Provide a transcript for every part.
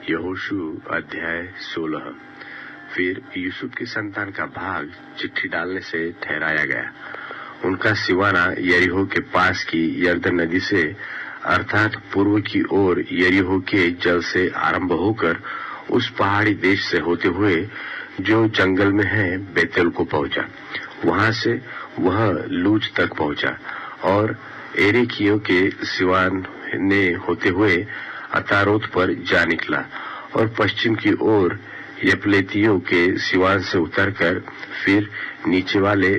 यहोशू अध्याय 16। फिर यूसुफ की संतान का भाग चिट्ठी डालने से ठहराया गया। उनका सिवाना यरीहो के पास की यरदन नदी से अर्थात पूर्व की ओर यरीहो के जल से आरंभ होकर उस पहाड़ी देश से होते हुए जो जंगल में है बेतेल को पहुंचा। वहां से वह लूज तक पहुंचा और एरेकियों के सिवान ने होते हुए अतारोत पर जा निकला और पश्चिम की ओर यपलेतियों के सिवान से उतरकर फिर नीचे वाले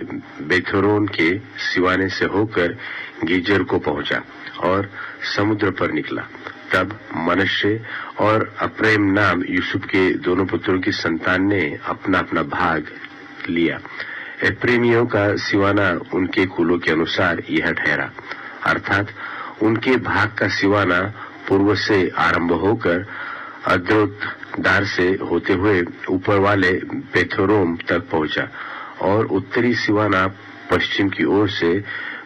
बेथोरोन के सिवाने से होकर गीजर को पहुंचा और समुद्र पर निकला। तब मनश्शे और अप्रैम नाम यूसुफ के दोनों पुत्रों की संतान ने अपना अपना भाग लिया। एप्रेमियों का सिवाना उनके कुलों के अनुसार यह ठहरा, अर्थात उनके भाग का सिवाना पूर्व से आरंभ होकर अद्रोतदार से होते हुए ऊपर वाले बेथोरोम तक पहुंचा और उत्तरी सिवाना पश्चिम की ओर से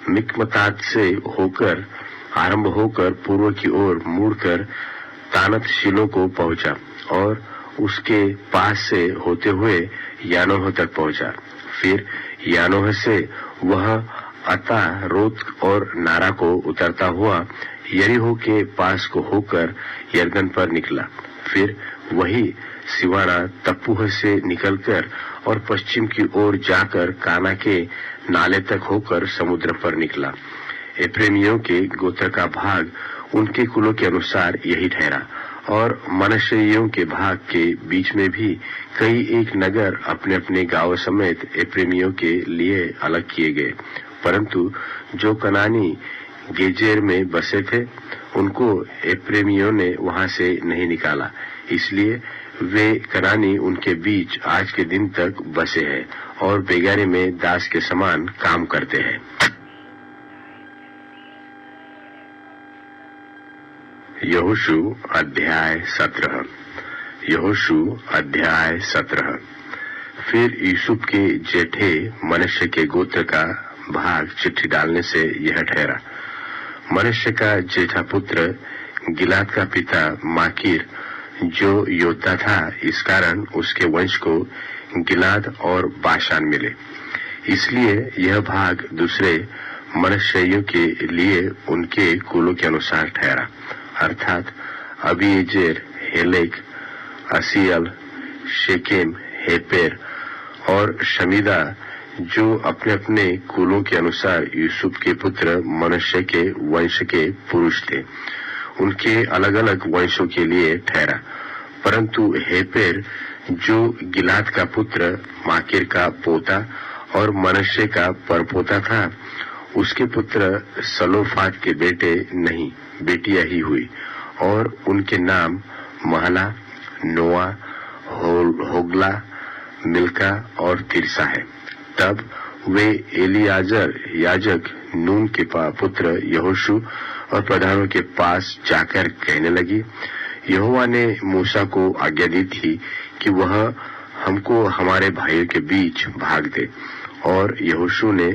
मिकमतात से होकर आरंभ होकर पूर्व की ओर मुड़कर तानत शिलो को पहुंचा और उसके पास से होते हुए यानोह तक पहुंचा। फिर यानोह से वह अतारोत और नारा को उतरता हुआ यरीहो के पास को होकर यरदन पर निकला। फिर वही सिवाना तप्पूह से निकलकर और पश्चिम की ओर जाकर काना के नाले तक होकर समुद्र पर निकला। एप्रेमियों के गोत्र का भाग उनके कुलों के अनुसार यही ठहरा और मनश्शेइयों के भाग के बीच में भी कई एक नगर अपने अपने गांव समेत एप्रेमियों के लिए अलग किए गए, परंतु जो कनानी गेजेर में बसे थे उनको एप्रेमियों ने वहां से नहीं निकाला, इसलिए वे कनानी उनके बीच आज के दिन तक बसे हैं और बेगारी में दास के समान काम करते हैं। यहोशू अध्याय 17। यहोशू अध्याय 17। फिर यूसुफ के जेठे मनश्शे के गोत्र का भाग चिट्ठी डालने से यह ठहरा। मनश्शे का जेठा पुत्र गिलाद का पिता माकीर जो योद्धा था, इस कारण उसके वंश को गिलाद और बाशान मिले। इसलिए यह भाग दूसरे मनश्शेइयों के लिए उनके कुलों के अनुसार ठहरा, अर्थात अबीएजेर, हेलेक, असीयल, शेकेम, हेपेर और शमीदा, जो अपने अपने कुलों के अनुसार यूसुफ के पुत्र मनश्शे के वंश के पुरुष थे, उनके अलग अलग वंशों के लिए ठहरा। परंतु हेपेर जो गिलाद का पुत्र माकीर का पोता और मनश्शे का परपोता था, उसके पुत्र सलोफाद के बेटे नहीं बेटियां ही हुई और उनके नाम महला, नोआ, होगला, मिल्का और तिरसा है। तब वे एलियाजर याजक, नून के पुत्र यहोशू और प्रधानों के पास जाकर कहने लगी, यहोवा ने मूसा को आज्ञा दी थी कि वह हमको हमारे भाइयों के बीच भाग दे, और यहोशू ने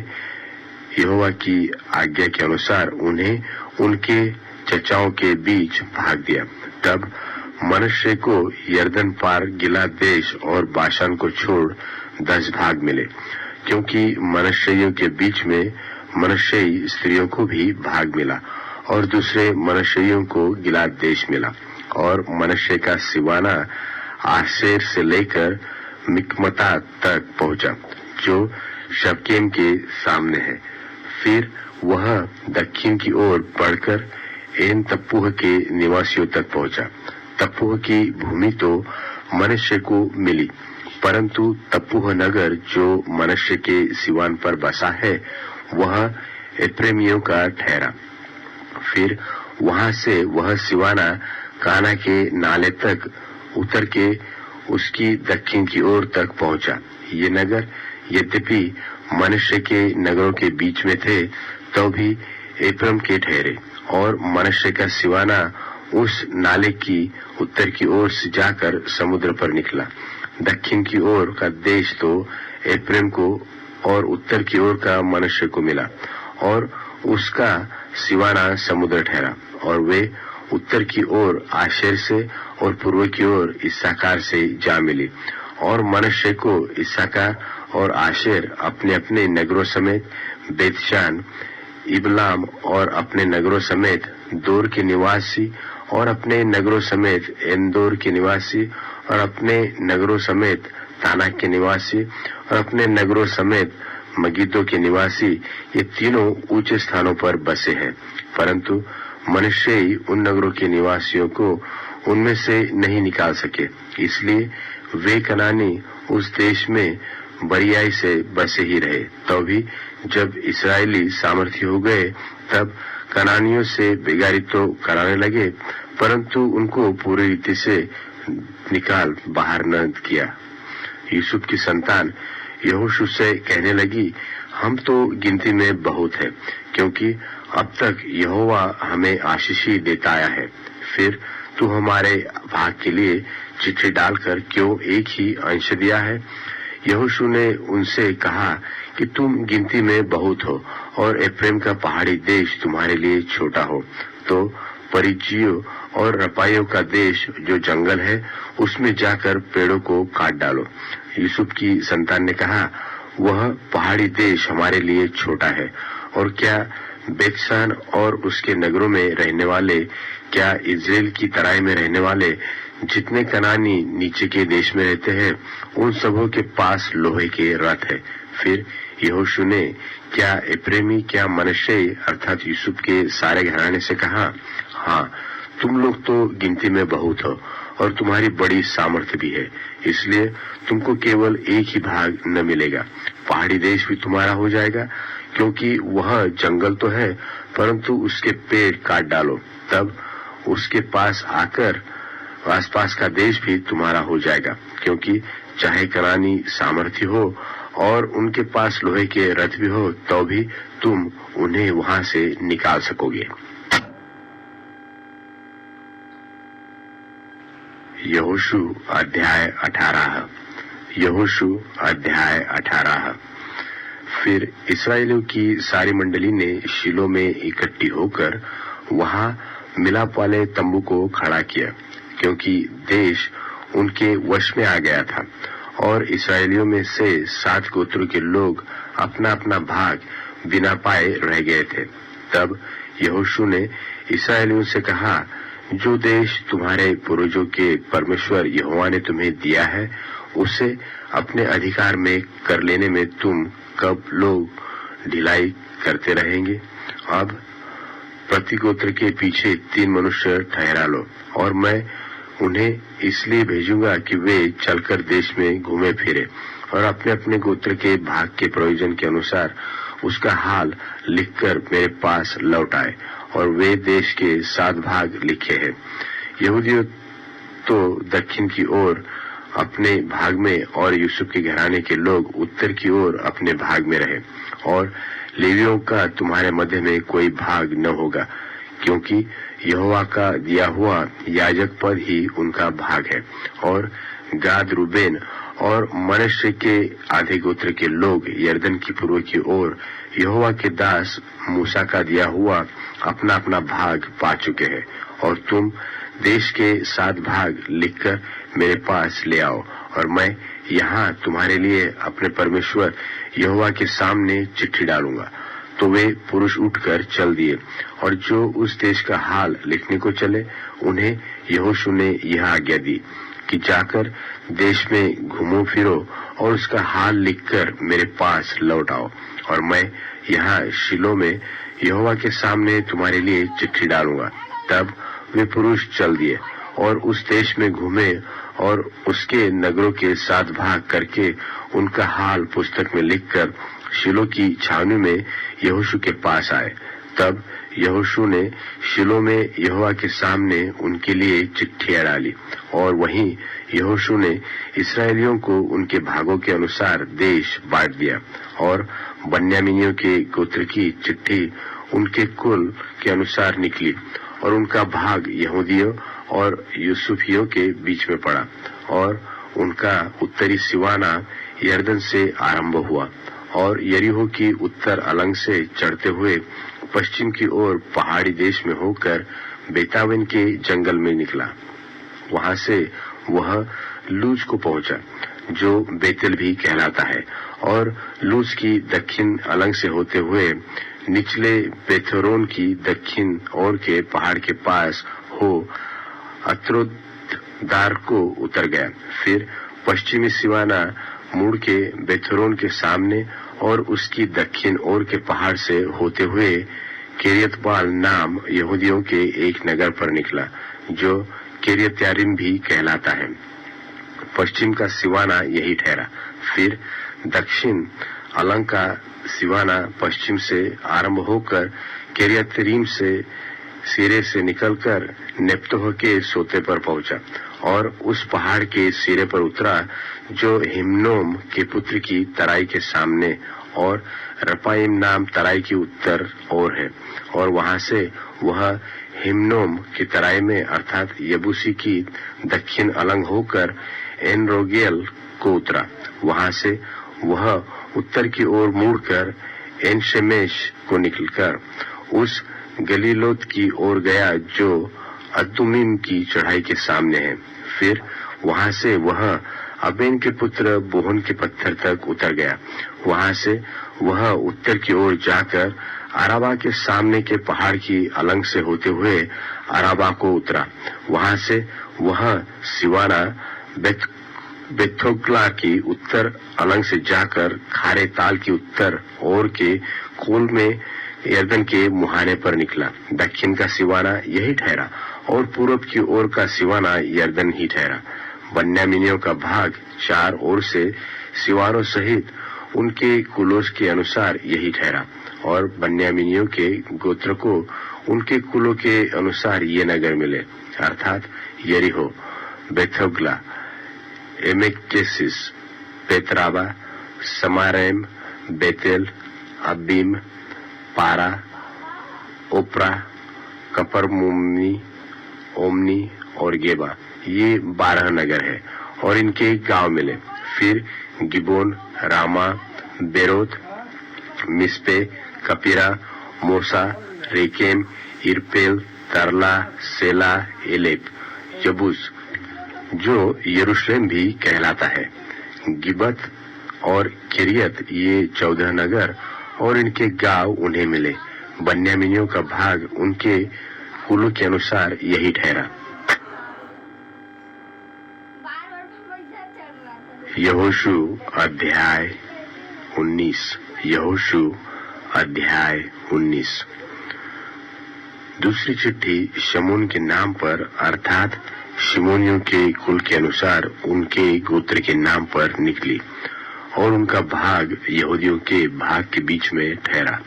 यहोवा की आज्ञा के अनुसार उन्हें उनके चचाओं के बीच भाग दिया। तब मनश्शे को यरदन पार गिलाद देश और बाशान को छोड़ 10 भाग मिले, क्योंकि मनश्शेइयों के बीच में मनश्शेई स्त्रियों को भी भाग मिला और दूसरे मनश्शेइयों को गिलाद देश मिला। और मनश्शे का सिवाना आशेर से लेकर मिकमता तक पहुंचा, जो शकेम के सामने है। फिर वह दक्षिण की ओर बढ़कर एन तप्पूह के निवासियों तक पहुंचा। तप्पूह की भूमि तो मनश्शे को मिली, परंतु तप्पूह नगर जो मनश्शे के सिवान पर बसा है वह एप्रेमियों का ठहरा। फिर वहां से वह सिवाना काना के नाले तक उतर के उसकी दक्षिण की ओर तक पहुंचा। ये नगर यद्यपि मनश्शे के नगरों के बीच में थे तो भी एप्रम के ठहरे और मनश्शे का सिवाना उस नाले की उत्तर की ओर से जाकर समुद्र पर निकला। दक्षिण की ओर का देश तो एप्रेम को और उत्तर की ओर का मनश्शे को मिला और उसका सिवाना समुद्र ठहरा और वे उत्तर की ओर आशेर से और पूर्व की ओर इस्साकार से जा मिली। और मनुष्य को इस्साकार और आशेर अपने अपने नगरों समेत बेतशान, इबलाम और अपने नगरों समेत दोर के निवासी और अपने नगरों समेत एंदोर के निवासी और अपने नगरों समेत तानाक के निवासी और अपने नगरों समेत मगिद्दो के निवासी, ये तीनों ऊंचे स्थानों पर बसे हैं। परंतु मनुष्य ही उन नगरों के निवासियों को उनमें से नहीं निकाल सके, इसलिए वे कनानी उस देश में बरियाई से बसे ही रहे। तो भी जब इस्राएली सामर्थ्य हो गए तब कनानियों से बेगारी तो कराने लगे, परंतु उनको पूरी रीति से निकाल बाहर न किया। यूसुफ की संतान यहोशू से कहने लगी, हम तो गिनती में बहुत है, क्योंकि अब तक यहोवा हमें आशीष ही देता आया है। फिर तू हमारे भाग के लिए चिट्ठी डालकर क्यों एक ही अंश दिया है? यहोशू ने उनसे कहा कि तुम गिनती में बहुत हो और एफ्रेम का पहाड़ी देश तुम्हारे लिए छोटा हो, तो परिज्जियों और रपाइयों का देश जो जंगल है उसमें जाकर पेड़ों को काट डालो। यूसुफ की संतान ने कहा, वह पहाड़ी देश हमारे लिए छोटा है, और क्या बेतशान और उसके नगरों में रहने वाले, क्या इज़राइल की तराई में रहने वाले जितने कनानी नीचे के देश में रहते हैं, उन सबों के पास लोहे के रथ है। फिर यहोशू ने क्या एप्रेमी, क्या मनश्शे अर्थात यूसुफ के सारे घराने से कहा, हाँ, तुम लोग तो गिनती में बहुत हो और तुम्हारी बड़ी सामर्थ्य भी है, इसलिए तुमको केवल एक ही भाग न मिलेगा, पहाड़ी देश भी तुम्हारा हो जाएगा, क्योंकि वह जंगल तो है परंतु उसके पेड़ काट डालो, तब उसके पास आकर आसपास का देश भी तुम्हारा हो जाएगा, क्योंकि चाहे कनानी सामर्थ्य हो और उनके पास लोहे के रथ भी हो, तो भी तुम उन्हें वहां से निकाल सकोगे। यहोशू अध्याय 18। यहोशू अध्याय 18। फिर इस्राएलियों की सारी मंडली ने शीलो में इकट्ठी होकर वहां मिलाप वाले तंबू को खड़ा किया, क्योंकि देश उनके वश में आ गया था, और इस्राएलियों में से 7 गोत्रों के लोग अपना अपना भाग बिना पाए रह गए थे। तब यहोशू ने इस्राएलियों से कहा, जो देश तुम्हारे पूर्वजों के परमेश्वर यहोवा ने तुम्हें दिया है, उसे अपने अधिकार में कर लेने में तुम कब लोग ढिलाई करते रहेंगे? अब प्रति गोत्र के पीछे 3 मनुष्य ठहरा लो, और मैं उन्हें इसलिए भेजूंगा कि वे चलकर देश में घूमे फिरे और अपने अपने गोत्र के भाग के प्रयोजन के अनुसार उसका हाल लिखकर मेरे पास लौट आए। और वे देश के 7 भाग लिखे हैं। यहूदियों तो दक्षिण की ओर अपने भाग में और यूसुफ के घराने के लोग उत्तर की ओर अपने भाग में रहे, और लेवियों का तुम्हारे मध्य में कोई भाग न होगा, क्योंकि यहोवा का दिया हुआ याजक पद ही उनका भाग है। और गाद, रूबेन और मनश्शे के आधे गोत्र के लोग यरदन की पूर्व की ओर यहोवा के दास मूसा का दिया हुआ अपना अपना भाग पा चुके हैं, और तुम देश के 7 भाग लिखकर मेरे पास ले आओ, और मैं यहाँ तुम्हारे लिए अपने परमेश्वर यहोवा के सामने चिट्ठी डालूंगा। तो वे पुरुष उठकर चल दिए, और जो उस देश का हाल लिखने को चले, उन्हें यहोशू ने यह आज्ञा दी कि जाकर देश में घूमो फिरो और उसका हाल लिखकर मेरे पास लौट आओ, और मैं यहाँ शीलो में यहोवा के सामने तुम्हारे लिए चिट्ठी डालूंगा। तब वे पुरुष चल दिए और उस देश में घूमे और उसके नगरों के 7 भाग करके उनका हाल पुस्तक में लिखकर शीलो की छावनी में यहोशू के पास आए। तब यहोशू ने शीलो में यहोवा के सामने उनके लिए चिट्ठियां डाली, और वहीं यहोशू ने इस्राएलियों को उनके भागों के अनुसार देश बांट दिया। और बन्यामीनियों के गोत्र की चिट्ठी उनके कुल के अनुसार निकली, और उनका भाग यहूदियों और यूसुफियों के बीच में पड़ा, और उनका उत्तरी सिवाना यरदन से आरंभ हुआ और यरीहो की उत्तर अलंग से चढ़ते हुए पश्चिम की ओर पहाड़ी देश में होकर बेतावेन के जंगल में निकला। वहां से वह लूज को पहुंचा, जो बेतेल भी कहलाता है, और लूज की दक्षिण अलंग से होते हुए निचले बेथोरोन की दक्षिण ओर के पहाड़ के पास हो अत्रोदार को उतर गया। फिर पश्चिमी सिवाना मुड़ के बेथोरोन के सामने और उसकी दक्षिण ओर के पहाड़ से होते हुए किरियतबाल नाम यहूदियों के एक नगर पर निकला, जो किरियत्यारीम भी कहलाता है। पश्चिम का सिवाना यही ठहरा। फिर दक्षिण अलंग का सिवाना पश्चिम से आरंभ होकर किरियत्यारीम से सिरे से निकलकर नेप्तोह के सोते पर पहुंचा और उस पहाड़ के सिरे पर उतरा जो हिम्नोम के पुत्र की तराई के सामने और रपाइम नाम तराई की उत्तर ओर है, और वहां से वह हिम्नोम की तराई में अर्थात यबूसी की दक्षिण अलंग होकर एनरोगेल को उतरा। वहां से वह उत्तर की ओर मुड़कर एनशेमेश को निकलकर उस गलीलोत की ओर गया जो अदुमीम की चढ़ाई के सामने है। फिर वहां से वह अबेन के पुत्र बोहन के पत्थर तक उतर गया। वहां से वह उत्तर की ओर जाकर अराबा के सामने के पहाड़ की अलंग से होते हुए अराबा को उतरा। वहां से वह सिवाना बेथोग्ला की उत्तर अलंग से जाकर खारे ताल की उत्तर ओर के कोल में यर्दन के मुहाने पर निकला। दक्षिण का सिवाना यही ठहरा और पूर्व की ओर का सिवाना यर्दन ही ठहरा। बन्यामीनियों का भाग चार ओर से सिवानों सहित उनके कुलों के अनुसार यही ठहरा, और बन्यामीनियों के गोत्र को उनके कुलों के अनुसार ये नगर मिले, अर्थात यरीहो, बेथोग्ला, एमेकेसिस, पेतराबा, समारेम, बेतेल, अबीम, पारा, ओप्रा, कपरमुम्नी, ओमनी और गेबा। ये 12 नगर है और इनके गांव मिले। फिर गिबोन, रामा, बेरोत, मिस्पे, कपीरा, मोसा, रेकेम, इरपेल, तरला, सेला, एलेप, यबूस, जो यरूशलेम भी कहलाता है, गिबत और किरियत, ये 14 नगर और इनके गांव उन्हें मिले। बन्यामीनियों का भाग उनके कुलों के अनुसार यही ठहरा। यहोशू अध्याय 19। यहोशू अध्याय 19। दूसरी चिट्ठी शमून के नाम पर अर्थात शिमोनियों के कुल के अनुसार उनके गोत्र के नाम पर निकली और उनका भाग यहूदियों के भाग के बीच में ठहरा।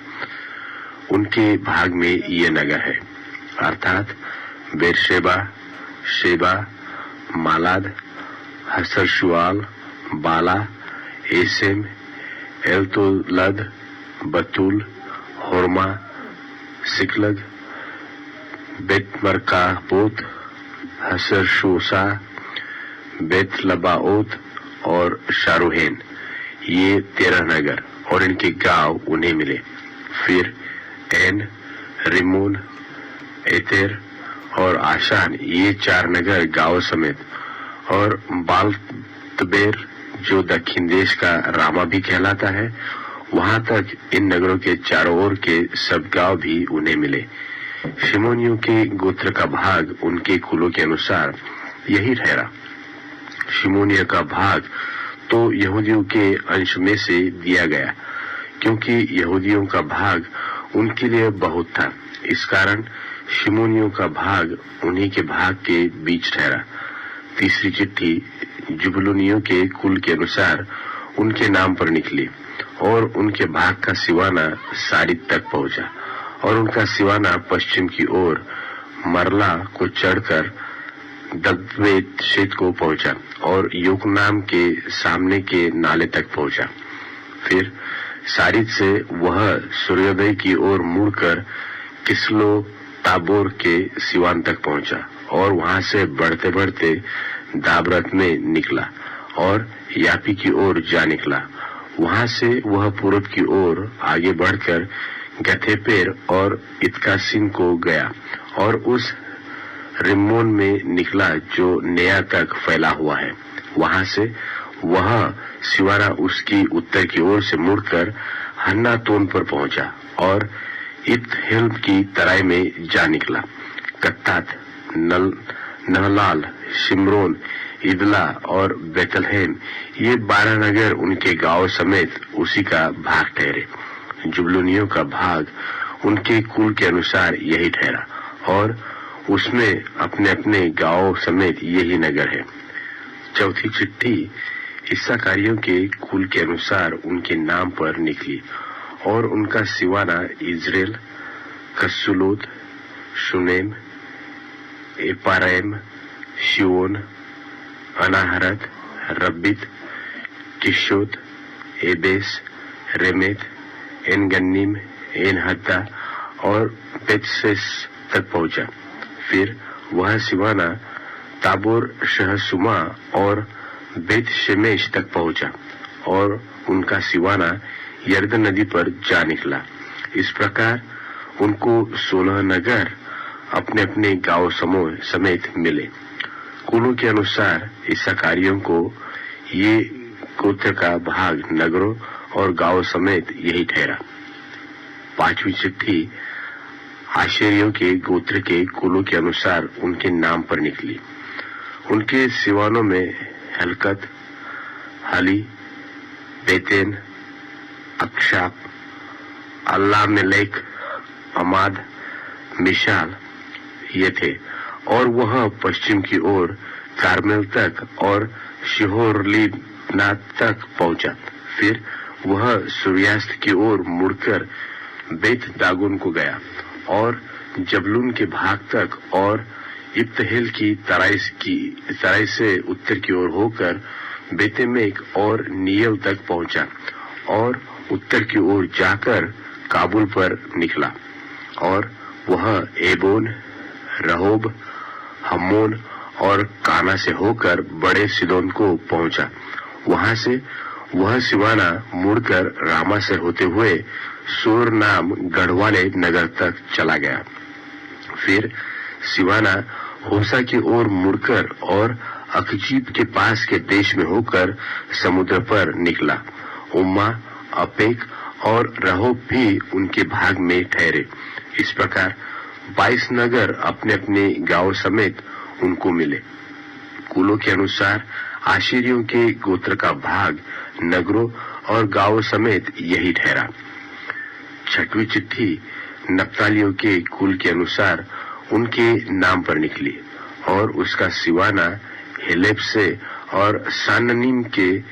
उनके भाग में ये नगर है, अर्थात बेरशेबा, शेबा, मालाद, हसरशुआल, बाला, एसेम, एलतोलद, बतूल, होरमा, सिकलग, बेतमरकाबोत, हसरशूसा, बेतलबाओत और शारूहेन, ये 13 नगर और इनके गांव उन्हें मिले। फिर एन, रिमोन, एतेर और आशान, ये 4 नगर गांव समेत, और बालतबेर जो दक्षिण देश का रामा भी कहलाता है, वहां तक इन नगरों के चारों ओर के सब गांव भी उन्हें मिले। शिमोनियों के गोत्र का भाग उनके कुलों के अनुसार यही ठहरा। शिमोनिया का भाग तो यहूदियों के अंश में से दिया गया, क्योंकि यहूदियों का भाग उनके लिए बहुत था। इस कारण शिमोनियों का भाग उन्हीं के भाग के बीच ठहरा। तीसरी चिट्ठी जुबलूनियों के कुल के अनुसार उनके नाम पर निकली और उनके भाग का सिवाना सारित तक पहुंचा, और उनका सिवाना पश्चिम की ओर मरला को चढ़कर दब्बेत शेत को पहुंचा और योकनाम के सामने के नाले तक पहुंचा। फिर सारित से वह सूर्योदय की ओर मुड़कर किस्लो ताबोर के सिवान तक पहुंचा और वहां से बढ़ते बढ़ते दाबरत में निकला और यापी की ओर जा निकला। वहां से वह पूर्व की ओर आगे बढ़कर गथेपेर और इत्कासिन को गया और उस रिम्मोन में निकला जो नेया तक फैला हुआ है। वहां से वह सिवाना उसकी उत्तर की ओर से मुड़कर हन्नातोन पर पहुंचा और इत्हेल की तराई में जा निकला। कत्तात, नहलाल, शिमरोन, इदला और बेतलहेम, ये 12 नगर उनके गांव समेत उसी का भाग ठहरे। जुबलूनियों का भाग उनके कुल के अनुसार यही ठहरा और उसमें अपने अपने गांव समेत यही नगर है। चौथी चिट्ठी इस्साकारियों के कुल के अनुसार उनके नाम पर निकली और उनका Siwana Israel, कस्सुलोत, शुनेम, एपाराइम, शिओन, अनाहरत, रब्बित, किशोत, Abyss, रेमेत, Engannim, Enhaddah और बेतसेस तक पहुंचा। फिर वह सिवाना ताबोर, शहसुमा और बेत शेमेश तक पहुंचा और उनका सिवाना यर्दन नदी पर जा निकला। इस प्रकार उनको 16 नगर अपने अपने गांव समूह समेत मिले। कुलों के अनुसार इस्साकारियों को ये गोत्र का भाग नगरों और गांव समेत यही ठहरा। पांचवी चिट्ठी आशेरियों के गोत्र के कुलों के अनुसार उनके नाम पर निकली। उनके सिवानों में हलकत, हली, बेतेन, अक्षाप, अल्लामेलेक, अमाद, मिशाल ये थे और वह पश्चिम की ओर कार्मेल तक और शिहोर-लिब्नात तक पहुंचा। फिर वह सूर्यास्त की ओर मुड़कर बेत दागोन को गया और जबलून के भाग तक और इब्तहेल की तराई से उत्तर की ओर होकर बेतेमेक और नीयल तक पहुंचा और उत्तर की ओर जाकर काबुल पर निकला और वह एबोन, रहोब, हम्मोन और काना से होकर बड़े सिदोन को पहुंचा। वहां से वह सिवाना मुड़कर रामा से होते हुए सूर नाम गढ़वाले नगर तक चला गया। फिर सिवाना होसा की ओर मुड़कर और अकजीब के पास के देश में होकर समुद्र पर निकला। उम्मा, अपेक और रहोब भी उनके भाग में ठहरे। इस प्रकार 22 नगर अपने अपने गांव समेत उनको मिले। कुलों के अनुसार आशेरियों के गोत्र का भाग नगरों और गांवों समेत यही ठहरा। छठवीं चिट्ठी नप्तालियों के कुल के अनुसार उनके नाम पर निकली और उसका सिवाना हेलेब से और साननीम के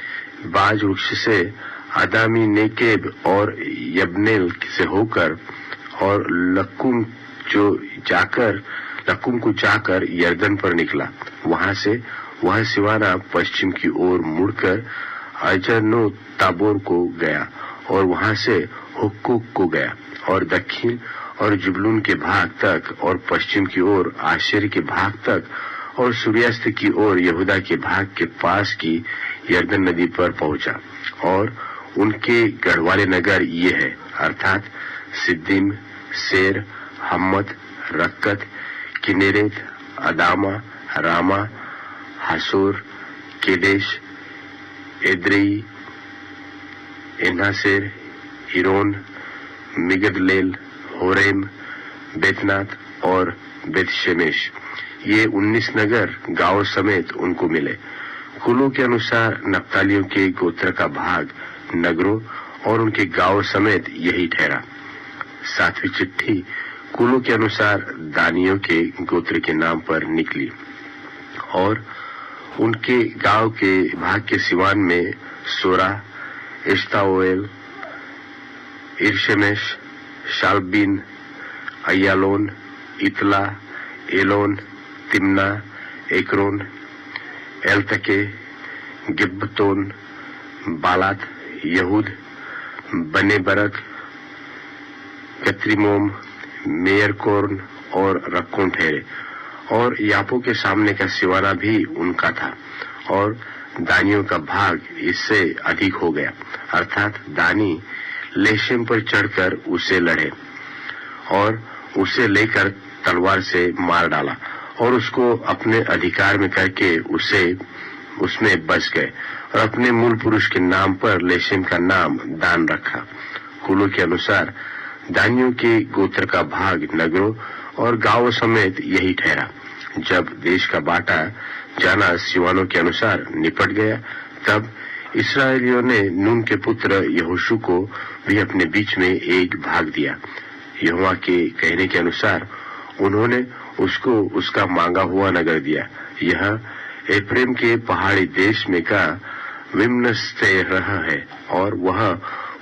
बाज वृक्ष से अदामी नेकेब और यबनेल से होकर और लक्कुम को जाकर यर्दन पर निकला। वहां से वह सिवाना पश्चिम की ओर मुड़कर अजनो ताबोर को गया और वहां से हुक्कुक को गया और दक्षिण और जुबलून के भाग तक और पश्चिम की ओर आशेर के भाग तक और सूर्यास्त की ओर यहूदा के भाग के पास की यर्दन नदी पर पहुंचा। और उनके गढ़वाले नगर ये है, अर्थात सिद्दीम, सेर, हम्मत, रक्कत, किनेरेत, अदामा, रामा, हासोर, केदेश, Edrei, एन्हासेर, Heron, Migdalel, Horem, Bethanath और बेतशेमेश। ये 19 नगर गांव समेत उनको मिले। कुलों के अनुसार नप्तालियों के गोत्र का भाग नगरों और उनके गांव समेत यही ठहरा। सातवीं चिट्ठी कुलों के अनुसार दानियों के गोत्र के नाम पर निकली और उनके गांव के भाग के सिवान में सोरा, एश्ताओएल, इरशेमेश, शालबीन, अय्यालोन, इतला, एलोन, तिम्ना, एकरोन, एलतके, गिब्बतोन, बालात, यहूद, बने बरक, कत्रिमोम, मेयरकोर्न और रक्कोन ठहरे। और यापो के सामने का सिवाना भी उनका था और दानियों का भाग इससे अधिक हो गया, अर्थात दानी लेशेम पर चढ़कर उसे लड़े और उसे लेकर तलवार से मार डाला और उसको अपने अधिकार में करके उसमें बस गए और अपने मूल पुरुष के नाम पर लेशेम का नाम दान रखा। कुलों के अनुसार दानियों के गोत्र का भाग नगरों और गांवों समेत यही ठहरा। जब देश का बांटा जाना सिवानों के अनुसार निपट गया, तब इस्राएलियों ने नून के पुत्र यहोशू को भी अपने बीच में एक भाग दिया। यहोवा के कहने के अनुसार उन्होंने उसको उसका मांगा हुआ नगर दिया। यह एफ्रेम के पहाड़ी देश में का विम्नस्तेरह है और वह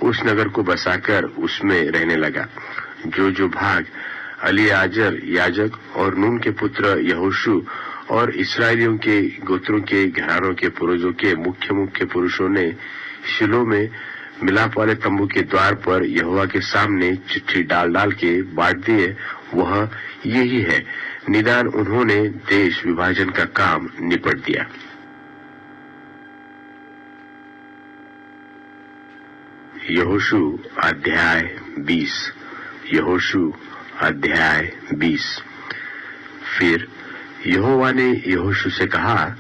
उस नगर को बसाकर उसमें रहने लगा। जो भाग एलीआजर याजक और नून के पुत्र यहोशू और इस्राएलियों के गोत्रों के घरानों के पूर्वजों के मुख्य पुरुषों ने शिलो में मिलाप वाले तंबू के द्वार पर यहोवा के सामने चिट्ठी डाल के बांट दिए, वह यही है। निदान उन्होंने देश विभाजन का काम निपट दिया। यहोशू अध्याय 20। यहोशू अध्याय 20। फिर यहोवा ने यहोशू से कहा,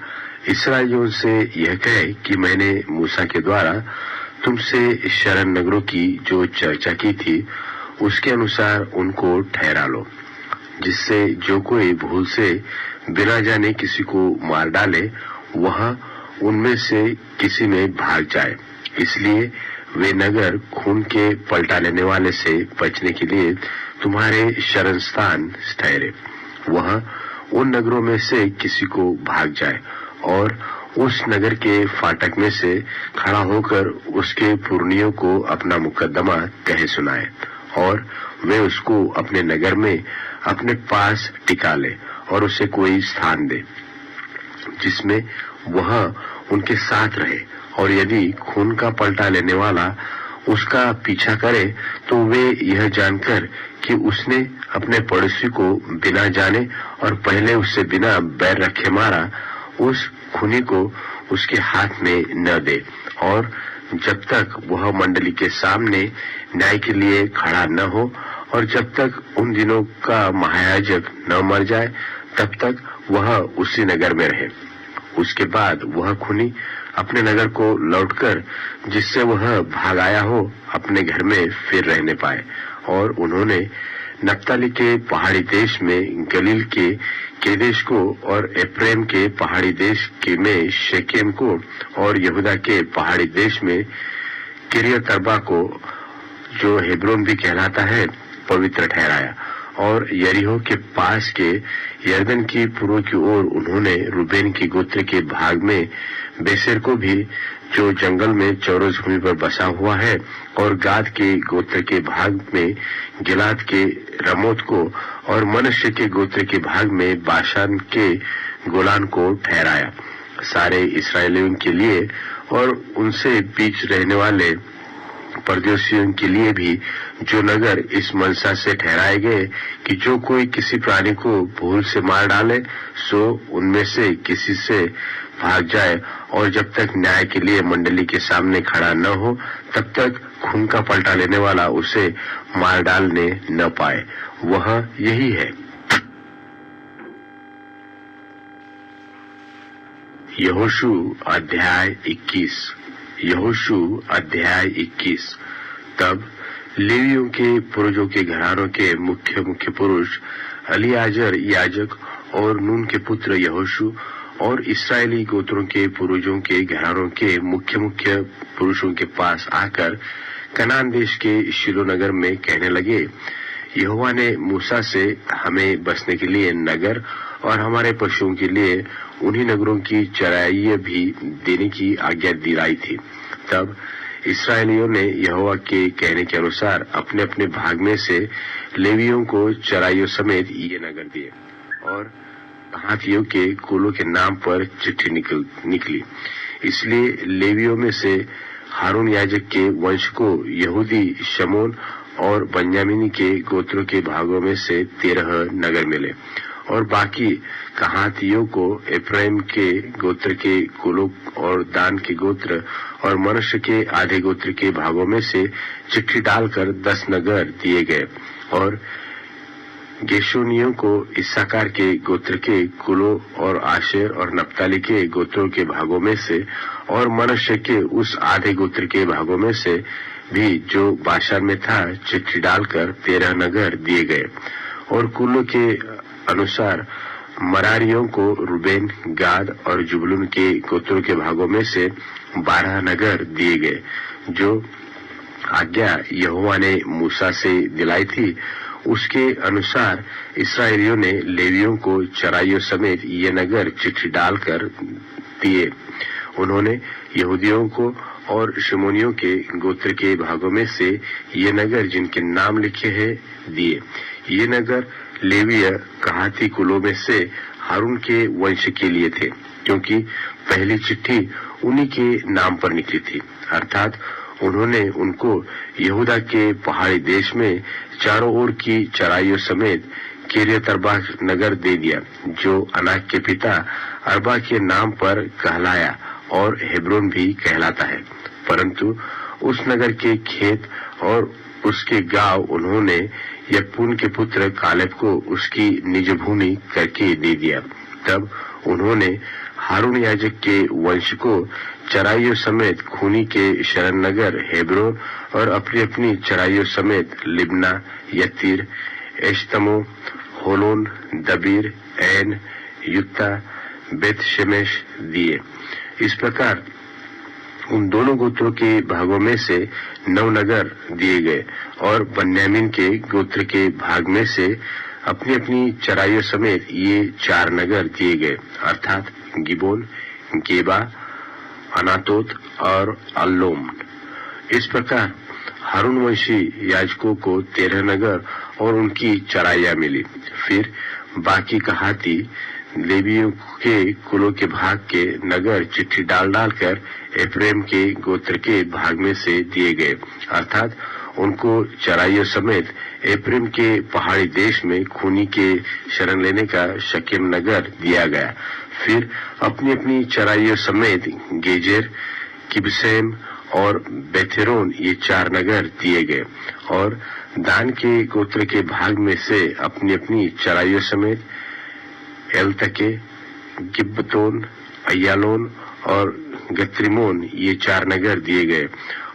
इस्राएलियों से यह कहे कि मैंने मूसा के द्वारा तुमसे शरण नगरों की जो चर्चा की थी उसके अनुसार उनको ठहरा लो, जिससे जो कोई भूल से बिना जाने किसी को मार डाले वह उनमें से किसी में भाग जाए। इसलिए वे नगर खून के पलटा लेने वाले से बचने के लिए तुम्हारे शरण स्थान ठहरे। वह उन नगरों में से किसी को भाग जाए और उस नगर के फाटक में से खड़ा होकर उसके पुरनियों को अपना मुकदमा कहे सुनाए, और वे उसको अपने नगर में अपने पास टिका ले और उसे कोई स्थान दे जिसमें वह उनके साथ रहे। और यदि खून का पलटा लेने वाला उसका पीछा करे तो वे यह जानकर कि उसने अपने पड़ोसी को बिना जाने और पहले उससे बिना बैर रखे मारा, उस खूनी को उसके हाथ में न दे, और जब तक वह मंडली के सामने न्याय के लिए खड़ा न हो और जब तक उन दिनों का महायाजक न मर जाए तब तक वह उसी नगर में रहे। उसके बाद वह खूनी अपने नगर को लौटकर जिससे वह भाग आया हो अपने घर में फिर रहने पाए। और उन्होंने नप्ताली के पहाड़ी देश में गलील के केदेश को और एफ्रेम के पहाड़ी देश के में शेकेम को और यहूदा के पहाड़ी देश में किरियत अर्बा को, जो हेब्रोन भी कहलाता है, पवित्र ठहराया। और यरीहो के पास के यरदन की पूर्व की ओर उन्होंने रूबेन की गोत्र के भाग में बेसेर को भी, जो जंगल में चौरस भूमि पर बसा हुआ है, और गाद के गोत्र के भाग में गिलाद के रमोत को और मनुष्य के गोत्र के भाग में बाशान के गोलान को ठहराया। सारे इस्राएलियों के लिए और उनसे बीच रहने वाले परदेशियों के लिए भी जो नगर इस मनसा से ठहराए गए कि जो कोई किसी प्राणी को भूल से मार डाले सो उनमें से किसी से भाग जाए, और जब तक न्याय के लिए मंडली के सामने खड़ा न हो तब तक खून का पलटा लेने वाला उसे मार डालने न पाए। वह यही है। यहोशू अध्याय 21। यहोशू अध्याय 21। तब लेवियों के पुरुषों के घरानों के मुख्य पुरुष एलीआजर याजक और नून के पुत्र यहोशू और इस्राएली गोत्रों के पूर्वजों के घरानों के मुख्य पुरुषों के पास आकर कनान देश के शिलो नगर में कहने लगे, यहोवा ने मूसा से हमें बसने के लिए नगर और हमारे पशुओं के लिए उन्हीं नगरों की चराई भी देने की आज्ञा दिलाई थी। तब इस्राएलियों ने यहोवा के कहने के अनुसार अपने अपने भाग में से लेवियों को चराइयों समेत ये नगर दिए, और हाथियों के कुलों के नाम पर चिट्ठी निकली। इसलिए लेवियों में से हारून याजक के वंश को यहूदी शमोन और बन्यामीनी के गोत्रों के भागों में से 13 नगर मिले, और बाकी कहातियों को एफ्राइम के गोत्र के कुलों और दान के गोत्र और मनुष्य के आधे गोत्र के भागों में से चिट्ठी डालकर 10 नगर दिए गए। और गेशोनियों को इस्साकार के गोत्र के कुलों और आशेर और नप्ताली के गोत्रों के भागों में से और मनश्शे के उस आधे गोत्र के भागों में से भी जो बाशान में था चिट्ठी डालकर 13 नगर दिए गए। और कुलों के अनुसार मरारियों को रूबेन, गाद और जुबलून के गोत्रों के भागों में से 12 नगर दिए गए। जो आज्ञा यहोवा ने मूसा से दिलाई थी उसके अनुसार इस्राएलियों ने लेवियों को चराइयों समेत ये नगर चिट्ठी डालकर दिए। उन्होंने यहूदियों को और शिमोनियों के गोत्र के भागों में से ये नगर जिनके नाम लिखे हैं दिए। ये नगर लेवीय कहाती कुलों में से हारून के वंश के लिए थे, क्योंकि पहली चिट्ठी उन्हीं के नाम पर निकली थी। अर्थात उन्होंने उनको यहूदा के पहाड़ी देश में चारों ओर की चराइयों समेत किर्यत अर्बा नगर दे दिया, जो अनाक के पिता अरबा के नाम पर कहलाया और हेब्रोन भी कहलाता है। परंतु उस नगर के खेत और उसके गांव उन्होंने यपुन के पुत्र कालेब को उसकी निज भूमि करके दे दिया। तब उन्होंने हारून याजक के वंश को चराइयों समेत खूनी के शरण नगर हेब्रोन और अपनी अपनी चराइयों समेत लिब्ना, यत्तीर, एश्तमो, होलोन, दबीर, ऐन, युत्ता, बेत शेमेश दिए। इस प्रकार उन दोनों गोत्रों के भागों में से 9 नगर दिए गए और बन्यामीन के गोत्र के भाग में से अपनी अपनी चराइयों समेत ये 4 नगर दिए गए, अर्थात गिबोन, गेबा, अनातोत और अल्लोम। इस प्रकार हारून वंशी याजकों को 13 नगर और उनकी चराइयां मिली। फिर बाकी कहाती लेवियों के कुलों के भाग के नगर चिट्ठी डालकर एफ्रेम के गोत्र के भाग में से दिए गए, अर्थात उनको चराइयों समेत एफ्रेम के पहाड़ी देश में खूनी के शरण लेने का शकेम नगर दिया गया। फिर अपनी अपनी चराइयों समेत गेजेर, किबसेम और बेथेरोन ये 4 नगर दिए गए। और दान के गोत्र के भाग में से अपनी अपनी चराइयों समेत एलतके, गिब्बतोन, अय्यालोन और गत्रिमोन ये 4 नगर दिए गए।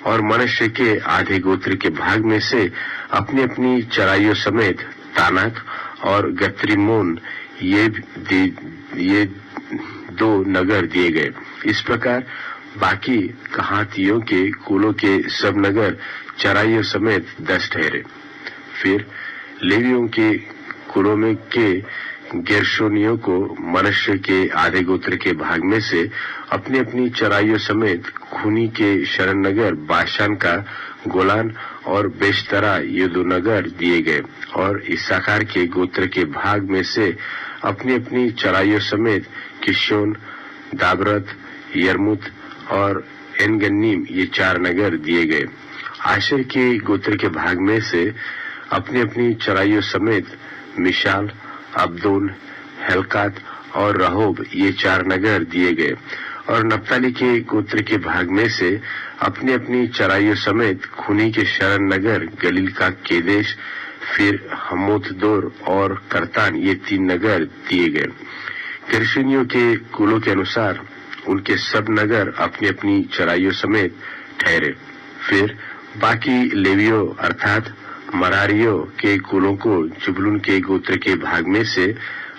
और मनश्शे के आधे गोत्र के भाग में से अपनी अपनी चराइयों समेत तानाक और गत्रिमोन ये 2 नगर दिए गए। इस प्रकार बाकी कहातियों के कुलों के सब नगर चराइयों समेत 10 ठहरे। फिर लेवियों के कुलों में के गेर्शोनियों को मनश्शे के आधे गोत्र के भाग में से अपनी अपनी चराइयों समेत खूनी के शरण नगर बाशान का गोलान और बेशतरा ये 2 नगर दिए गए। और इस्साकार के गोत्र के भाग में से अपनी अपनी चराइयों समेत किशोन, दाबरत, यरमुत और एनगन्नीम ये 4 नगर दिए गए। आशेर के गोत्र के भाग में से अपनी अपनी चराइयों समेत मिशाल, अब्दोन, हेलकात और रहोब ये 4 नगर दिए गए। और नप्ताली के गोत्र के भाग में से अपनी अपनी चराइयों समेत खूनी के शरण नगर गलील का केदेश, फिर हमोतदोर और करतान ये 3 नगर दिए गए। गेर्शोनियों के कुलों के अनुसार उनके सब नगर अपनी अपनी चराइयों समेत ठहरे। फिर बाकी लेवियों अर्थात मरारियों के कुलों को जुबलून के गोत्र के भाग में से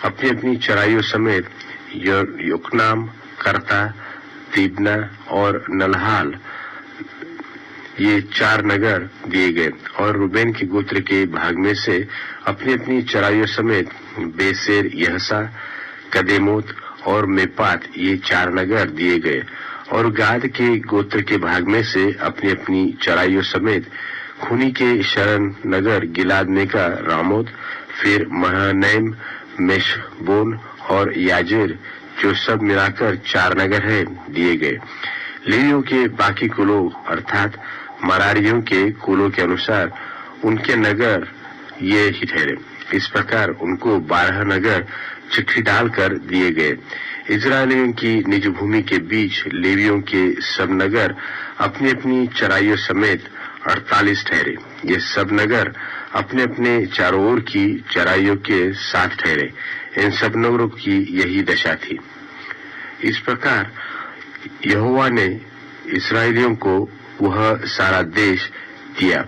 अपनी अपनी चराइयों समेत योकनाम, करता, तिब्ना और नलहाल ये 4 नगर दिए गए। और रूबेन के गोत्र के भाग में से अपनी अपनी चराइयों समेत बेसेर, यहसा, कदेमोत और मेपात ये 4 नगर दिए गए। और गाद के गोत्र के भाग में से अपनी अपनी चराइयों समेत खूनी के शरण नगर गिलाद में का रामोत, फिर महनैम, मेशबोन और याजेर जो सब मिलाकर 4 नगर है दिए गए। लेवियों के बाकी कुलों अर्थात मरारियों के कुलों के अनुसार उनके नगर ये ही ठहरे। इस प्रकार उनको 12 नगर चिट्ठी डालकर दिए गए। इजरायलियों की निज भूमि के बीच लेवियों के सब नगर अपनी अपनी चराइयों समेत 48 ठहरे। ये सब नगर अपने अपने चारों ओर की चराइयों के साथ ठहरे। इन सब नगरों की यही दशा थी। इस प्रकार यहोवा ने इस्राएलियों को वह सारा देश दिया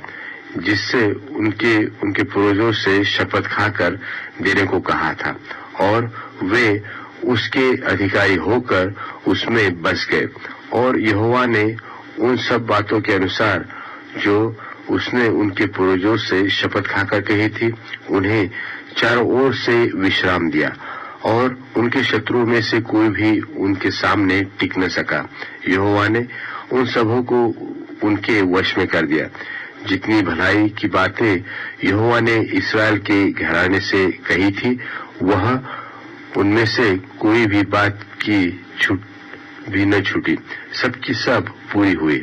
जिससे उनके पूर्वजों से शपथ खाकर देने को कहा था, और वे उसके अधिकारी होकर उसमें बस गए। और यहोवा ने उन सब बातों के अनुसार जो उसने उनके पूर्वजों से शपथ खाकर कही थी, उन्हें चारों ओर से विश्राम दिया, और उनके शत्रुओं में से कोई भी उनके सामने टिक न सका। यहोवा ने उन सबों को उनके वश में कर दिया। जितनी भलाई की बातें यहोवा ने इस्राएल के घराने से कही थी, वह उनमें से कोई भी बात की छूट भी न छूटी, सबकी सब पूरी हुई।